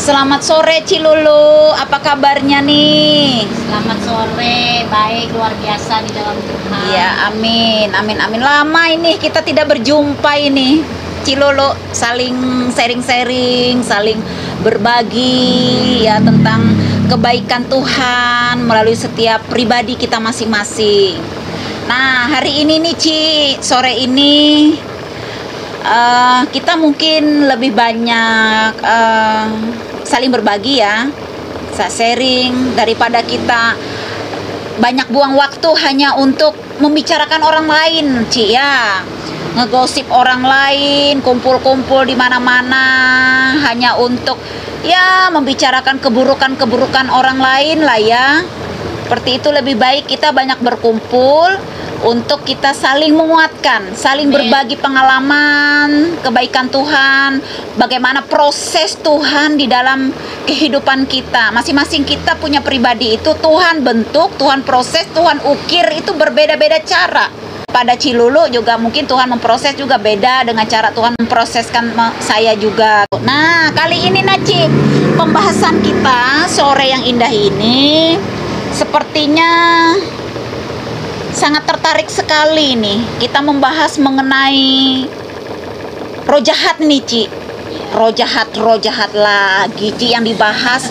Selamat sore Cilulu, apa kabarnya nih? Selamat sore, baik, luar biasa di dalam Tuhan. Iya, amin, amin, amin. Lama ini kita tidak berjumpa ini. Cilulu saling sharing-sharing, saling berbagi ya tentang kebaikan Tuhan melalui setiap pribadi kita masing-masing. Nah, hari ini nih Ci, sore ini kita mungkin lebih banyak saling berbagi ya, sharing daripada kita banyak buang waktu hanya untuk membicarakan orang lain, Ci ya. Ngegosip orang lain, kumpul-kumpul di mana-mana hanya untuk ya membicarakan keburukan-keburukan orang lain lah ya. Seperti itu lebih baik kita banyak berkumpul untuk kita saling menguatkan, saling berbagi pengalaman, kebaikan Tuhan, bagaimana proses Tuhan di dalam kehidupan kita. Masing-masing kita punya pribadi itu Tuhan bentuk, Tuhan proses, Tuhan ukir itu berbeda-beda cara. Pada Cilulu juga mungkin Tuhan memproses juga beda dengan cara Tuhan memproseskan saya juga. Nah, kali ini Naci, pembahasan kita sore yang indah ini sepertinya sangat tertarik sekali nih. Kita membahas mengenai roh jahat nih Ci. Roh jahat lagi Ci yang dibahas.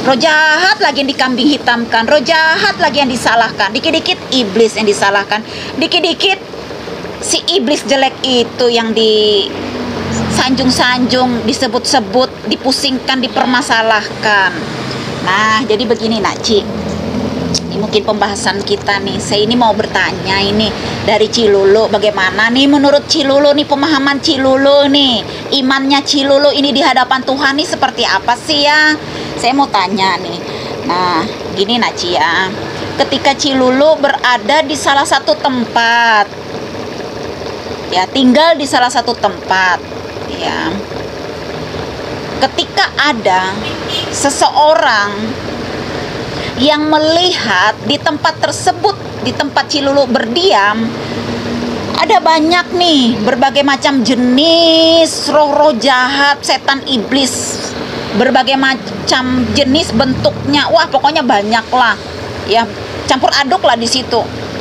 Roh jahat lagi yang dikambing hitamkan, roh jahat lagi yang disalahkan. Dikit-dikit iblis yang disalahkan, dikit-dikit si iblis jelek itu yang disanjung-sanjung, disebut-sebut, dipusingkan, dipermasalahkan. Nah, jadi begini Nak Ci, ini mungkin pembahasan kita nih. Saya ini mau bertanya ini dari Cilulu, bagaimana nih menurut Cilulu nih, pemahaman Cilulu nih, imannya Cilulu ini di hadapan Tuhan nih seperti apa sih ya? Saya mau tanya nih. Nah, gini Nak Ci ya, ketika Cilulu berada di salah satu tempat, ya tinggal di salah satu tempat, ya, ketika ada seseorang yang melihat di tempat tersebut, di tempat Cilulu berdiam, ada banyak nih berbagai macam jenis roh-roh jahat, setan iblis, berbagai macam jenis bentuknya. Wah, pokoknya banyak lah ya, campur aduk lah di situ.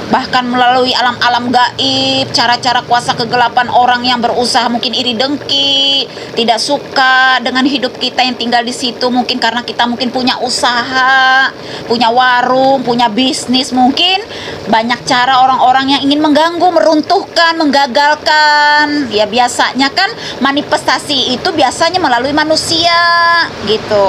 Bahkan melalui alam-alam gaib, cara-cara kuasa kegelapan orang yang berusaha mungkin iri dengki, tidak suka dengan hidup kita yang tinggal di situ, mungkin karena kita mungkin punya usaha, punya warung, punya bisnis, mungkin banyak cara orang-orang yang ingin mengganggu, meruntuhkan, menggagalkan. Ya biasanya kan manifestasi itu biasanya melalui manusia gitu.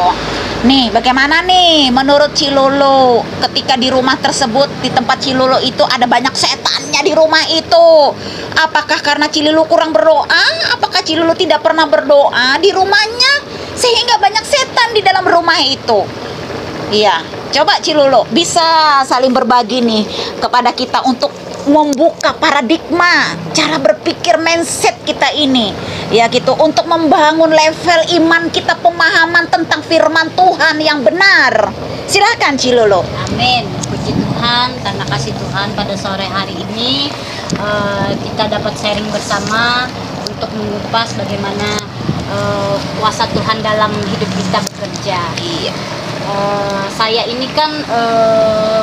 Nih, bagaimana nih menurut Cilulu ketika di rumah tersebut, di tempat Cilulu itu ada banyak setannya di rumah itu? Apakah karena Cilulu kurang berdoa? Apakah Cilulu tidak pernah berdoa di rumahnya sehingga banyak setan di dalam rumah itu? Iya, coba Cilulu bisa saling berbagi nih kepada kita untuk membuka paradigma cara berpikir mindset kita ini ya gitu, untuk membangun level iman kita, pemahaman tentang firman Tuhan yang benar. Silakan Cilulu. Amin. Puji Tuhan, karena kasih Tuhan pada sore hari ini kita dapat sharing bersama untuk mengupas bagaimana kuasa Tuhan dalam hidup kita bekerja. Iya. Saya ini kan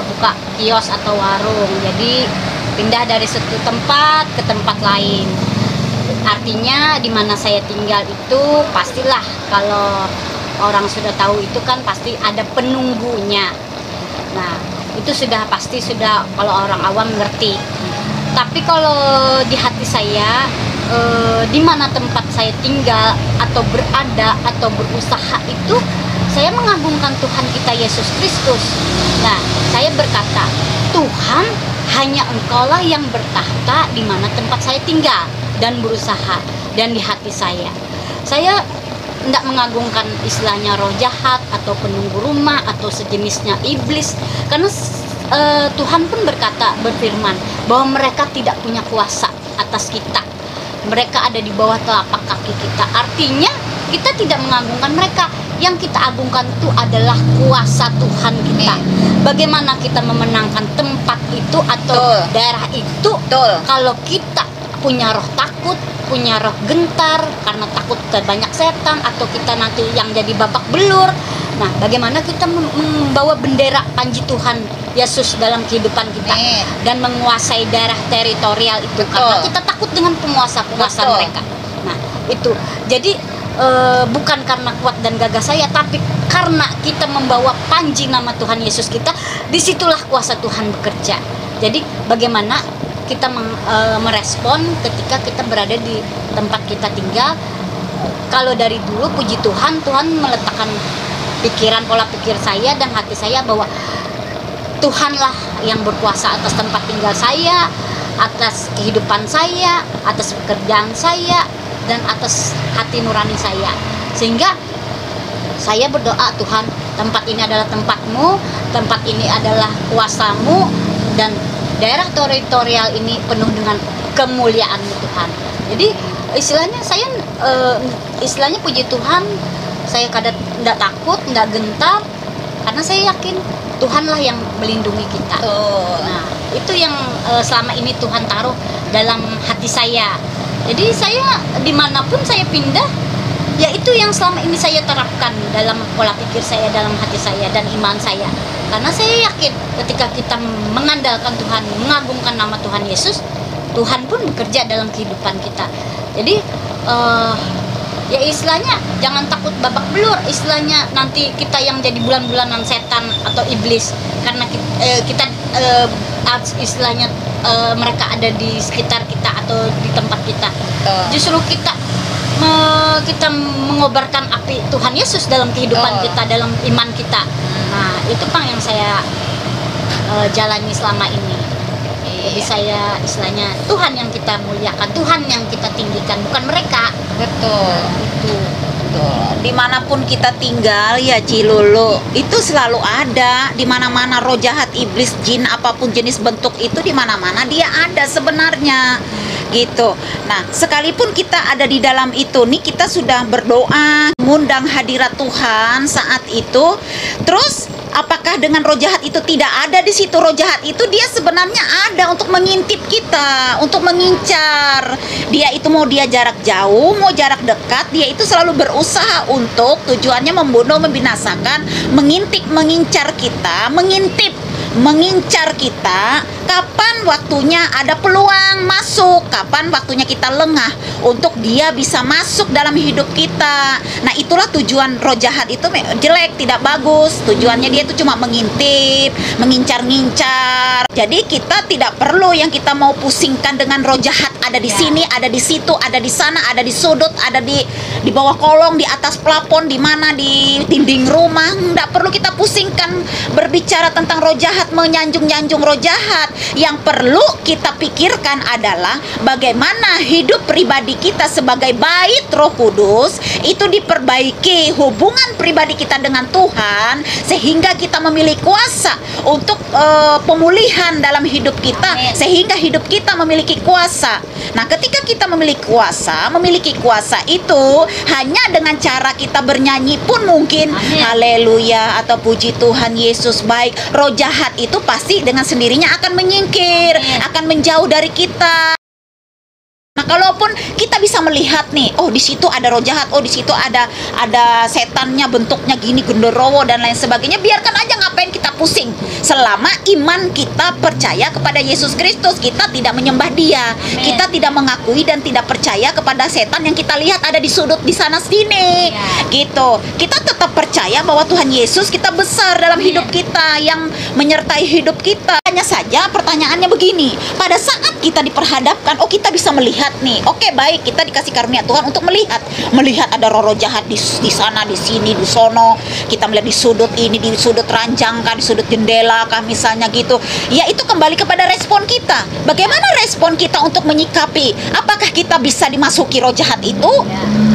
buka kios atau warung, jadi pindah dari satu tempat ke tempat lain. Artinya di mana saya tinggal itu pastilah kalau orang sudah tahu itu kan pasti ada penunggunya. Nah, itu sudah pasti, sudah kalau orang awam ngerti. Tapi kalau di hati saya, di mana tempat saya tinggal atau berada atau berusaha itu, saya mengagungkan Tuhan kita Yesus Kristus. Nah, saya berkata, Tuhan, hanya Engkaulah yang bertahta di mana tempat saya tinggal dan berusaha, dan di hati saya. Saya tidak mengagungkan istilahnya roh jahat atau penunggu rumah atau sejenisnya iblis, karena Tuhan pun berfirman bahwa mereka tidak punya kuasa atas kita. Mereka ada di bawah telapak kaki kita. Artinya kita tidak mengagungkan mereka. Yang kita agungkan itu adalah kuasa Tuhan kita. Bagaimana kita memenangkan tempat itu atau daerah itu? Kalau kita punya roh takut, punya roh gentar karena takut ke banyak setan, atau kita nanti yang jadi babak belur. Nah, bagaimana kita membawa bendera panji Tuhan Yesus dalam kehidupan kita dan menguasai daerah teritorial itu, karena kita takut dengan penguasa-penguasa mereka. Nah, itu. Jadi bukan karena kuat dan gagah saya, tapi karena kita membawa panji nama Tuhan Yesus kita, disitulah kuasa Tuhan bekerja. Jadi bagaimana kita merespon ketika kita berada di tempat kita tinggal. Kalau dari dulu, puji Tuhan, Tuhan meletakkan pikiran, pola pikir saya dan hati saya bahwa Tuhanlah yang berkuasa atas tempat tinggal saya, atas kehidupan saya, atas pekerjaan saya, dan atas hati nurani saya. Sehingga saya berdoa, Tuhan, tempat ini adalah tempatmu, tempat ini adalah kuasamu, dan daerah teritorial ini penuh dengan kemuliaan-Mu, Tuhan. Jadi istilahnya saya istilahnya puji Tuhan, saya kadang tidak takut, tidak gentar, karena saya yakin Tuhanlah yang melindungi kita. Nah, itu yang selama ini Tuhan taruh dalam hati saya. Jadi saya dimanapun saya pindah, ya itu yang selama ini saya terapkan dalam pola pikir saya, dalam hati saya dan iman saya. Karena saya yakin ketika kita mengandalkan Tuhan, mengagungkan nama Tuhan Yesus, Tuhan pun bekerja dalam kehidupan kita. Jadi ya istilahnya jangan takut babak belur, istilahnya nanti kita yang jadi bulan-bulanan setan atau iblis karena kita istilahnya mereka ada di sekitar kita atau di tempat kita. Justru kita mengobarkan api Tuhan Yesus dalam kehidupan kita, dalam iman kita. Nah, itu yang saya jalani selama ini. Jadi saya istilahnya Tuhan yang kita muliakan, Tuhan yang kita tinggikan, bukan mereka. Betul. Itu. Dimanapun kita tinggal ya Cilulu, itu selalu ada. Di mana-mana roh jahat, iblis, jin, apapun jenis bentuk itu, di mana-mana dia ada sebenarnya. Gitu. Nah, sekalipun kita ada di dalam itu nih, kita sudah berdoa, mengundang hadirat Tuhan saat itu. Terus apakah dengan roh jahat itu tidak ada di situ? Roh jahat itu dia sebenarnya ada untuk mengintip kita, untuk mengincar. Dia itu mau dia jarak jauh, mau jarak dekat, dia itu selalu berusaha untuk tujuannya membunuh, membinasakan, mengintip, mengincar kita, mengincar kita. Kapan waktunya ada peluang masuk, kapan waktunya kita lengah untuk dia bisa masuk dalam hidup kita. Nah, itulah tujuan roh jahat itu jelek, tidak bagus. Tujuannya dia itu cuma mengintip, mengincar-ngincar. Jadi kita tidak perlu yang kita mau pusingkan dengan roh jahat ada di sini, ada di situ, ada di sana, ada di sudut, ada di bawah kolong, di atas plafon, di mana, di dinding rumah. Nggak perlu kita pusingkan berbicara tentang roh jahat, menyanjung-nyanjung roh jahat. Yang perlu kita pikirkan adalah bagaimana hidup pribadi kita sebagai bait Roh Kudus itu diperbaiki, hubungan pribadi kita dengan Tuhan, sehingga kita memiliki kuasa untuk pemulihan dalam hidup kita. Amin. Sehingga hidup kita memiliki kuasa. Nah, ketika kita memiliki kuasa itu hanya dengan cara kita bernyanyi pun mungkin. Amin. Haleluya atau puji Tuhan Yesus baik. Roh jahat itu pasti dengan sendirinya akan menyingkir, akan menjauh dari kita. Nah, kalaupun kita bisa melihat nih, oh di situ ada roh jahat, oh di situ ada setannya bentuknya gini, genderowo dan lain sebagainya, biarkan aja, ngapain kita pusing? Selama iman kita percaya kepada Yesus Kristus, kita tidak menyembah Dia, Amen. kita tidak mengakui dan tidak percaya kepada setan yang kita lihat ada di sudut di sana sini, gitu. Kita tetap percaya bahwa Tuhan Yesus kita besar dalam hidup kita, yang menyertai hidup kita. Hanya saja pertanyaannya begini, pada saat kita diperhadapkan, oh kita bisa melihat nih, oke baik, kita dikasih karunia Tuhan untuk melihat ada roh jahat di sana, di sini, di sono. Kita melihat di sudut ini, di sudut ranjang kah, di sudut jendela kah, misalnya gitu. Ya, itu kembali kepada respon kita. Bagaimana respon kita untuk menyikapi? Apakah kita bisa dimasuki roh jahat itu?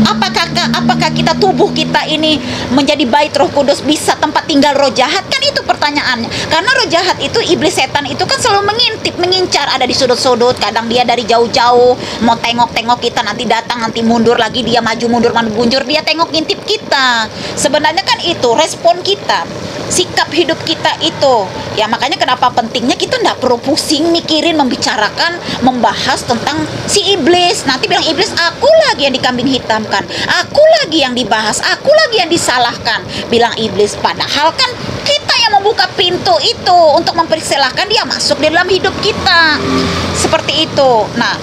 Apakah kita, tubuh kita ini menjadi bait Roh Kudus, bisa tempat tinggal roh jahat? Kan itu pertanyaannya. Karena roh jahat itu, iblis setan itu kan selalu mengintip, mengincar, ada di sudut-sudut. Kadang dia dari jauh-jauh mau tengok-tengok kita, nanti datang, nanti mundur lagi, dia maju mundur, dia tengok, ngintip kita. Sebenarnya kan itu respon kita. sikap hidup kita itu. Ya makanya kenapa pentingnya kita nggak perlu pusing mikirin, membicarakan, membahas tentang si iblis. Nanti bilang iblis, aku lagi yang dikambing hitamkan, aku lagi yang dibahas, aku lagi yang disalahkan, bilang iblis. Padahal kan kita yang membuka pintu itu untuk mempersilahkan dia masuk di dalam hidup kita. Seperti itu. Nah,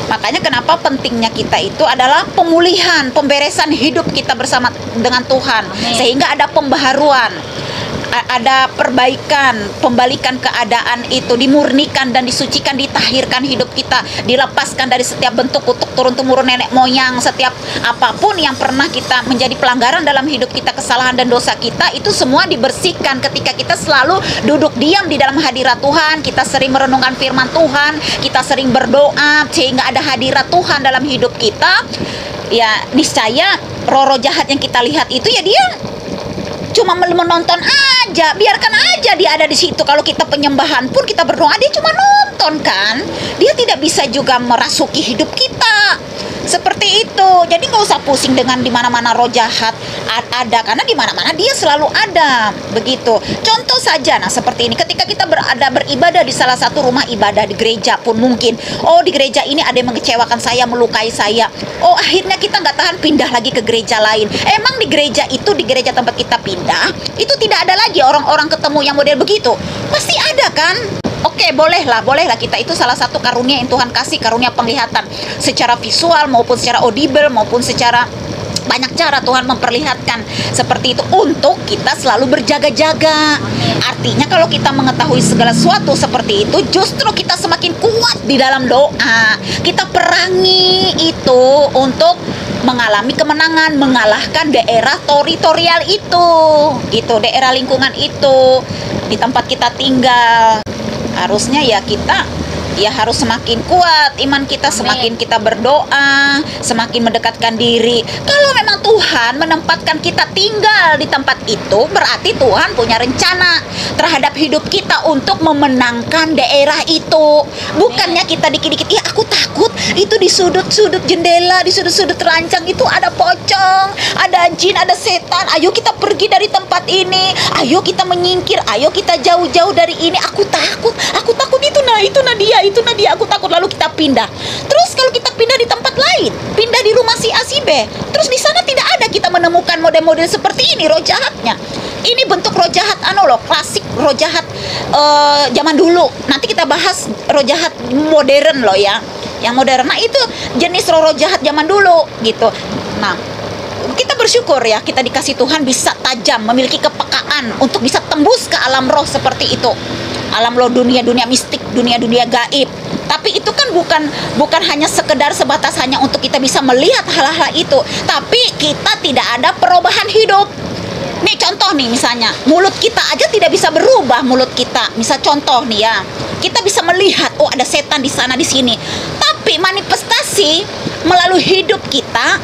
makanya kenapa pentingnya kita itu adalah pemulihan, pemberesan hidup kita bersama dengan Tuhan. Amin. Sehingga ada pembaharuan, ada perbaikan, pembalikan keadaan itu, dimurnikan dan disucikan, ditahirkan hidup kita, dilepaskan dari setiap bentuk kutuk turun-temurun nenek moyang, setiap apapun yang pernah kita menjadi pelanggaran dalam hidup kita, kesalahan dan dosa kita, itu semua dibersihkan ketika kita selalu duduk diam di dalam hadirat Tuhan, kita sering merenungkan firman Tuhan, kita sering berdoa, sehingga ada hadirat Tuhan dalam hidup kita. Ya niscaya roh-roh jahat yang kita lihat itu ya dia cuma menonton aja, biarkan aja dia ada di situ. Kalau kita penyembahan pun kita berdoa, dia cuma nonton kan, dia tidak bisa juga merasuki hidup kita. Seperti itu. Jadi nggak usah pusing dengan di mana-mana roh jahat ada, karena di mana-mana dia selalu ada. Begitu. Contoh saja, nah seperti ini, ketika kita beribadah di salah satu rumah ibadah di gereja pun mungkin, oh di gereja ini ada yang mengecewakan saya, melukai saya. Oh akhirnya kita nggak tahan pindah lagi ke gereja lain. Emang di gereja itu, di gereja tempat kita pindah, itu tidak ada lagi orang-orang ketemu yang model begitu? Pasti ada kan? Oke, bolehlah kita, itu salah satu karunia yang Tuhan kasih, karunia penglihatan secara visual maupun secara audible maupun secara banyak cara Tuhan memperlihatkan seperti itu untuk kita selalu berjaga-jaga. Artinya kalau kita mengetahui segala sesuatu seperti itu, justru kita semakin kuat di dalam doa. Kita perangi itu untuk mengalami kemenangan, mengalahkan daerah teritorial itu, gitu, daerah lingkungan itu di tempat kita tinggal. Harusnya ya kita ya harus semakin kuat iman kita, semakin kita berdoa, semakin mendekatkan diri. Kalau memang Tuhan menempatkan kita tinggal di tempat itu, berarti Tuhan punya rencana terhadap hidup kita untuk memenangkan daerah itu. Bukannya kita dikit-dikit, ya aku takut itu di sudut-sudut jendela, di sudut-sudut rancang itu ada pocong, ada jin, ada setan. Ayo kita pergi dari tempat ini, ayo kita menyingkir, ayo kita jauh-jauh dari ini. Aku takut itu nah dia, aku takut. Lalu kita pindah. Terus kalau kita pindah di tempat lain, pindah di rumah si A si B, terus di sana tidak ada kita menemukan model-model seperti ini roh jahatnya. Ini bentuk roh jahat klasik roh jahat zaman dulu. Nanti kita bahas roh jahat modern ya. Yang modern, nah itu jenis roh jahat zaman dulu gitu. Nah, kita bersyukur ya, kita dikasih Tuhan bisa tajam, memiliki kepekaan untuk bisa tembus ke alam roh seperti itu. Alam roh, dunia mistik, dunia gaib. Tapi itu kan bukan hanya sekedar sebatas hanya untuk kita bisa melihat hal-hal itu, tapi kita tidak ada perubahan hidup. Nih contoh nih, misalnya mulut kita aja tidak bisa berubah. Mulut kita, misal contoh nih ya, kita bisa melihat oh ada setan di sana di sini, tapi manifestasi melalui hidup kita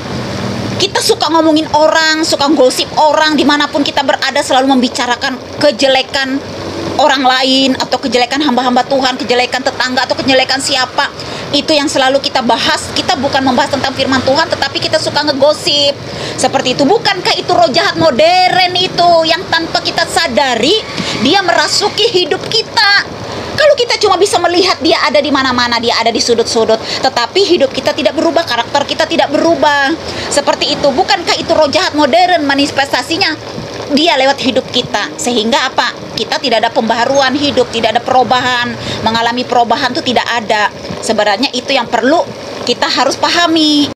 suka ngomongin orang, suka gosip orang, dimanapun kita berada selalu membicarakan kejelekan orang lain atau kejelekan hamba-hamba Tuhan, kejelekan tetangga atau kejelekan siapa. Itu yang selalu kita bahas. Kita bukan membahas tentang firman Tuhan, tetapi kita suka ngegosip seperti itu. Bukankah itu roh jahat modern itu yang tanpa kita sadari dia merasuki hidup kita? Kalau kita cuma bisa melihat dia ada di mana-mana, dia ada di sudut-sudut, tetapi hidup kita tidak berubah, karakter kita tidak berubah. Seperti itu. Bukankah itu roh jahat modern, manifestasinya dia lewat hidup kita, sehingga apa? Kita tidak ada pembaharuan hidup, tidak ada perubahan, mengalami perubahan itu tidak ada. Sebenarnya itu yang perlu kita harus pahami.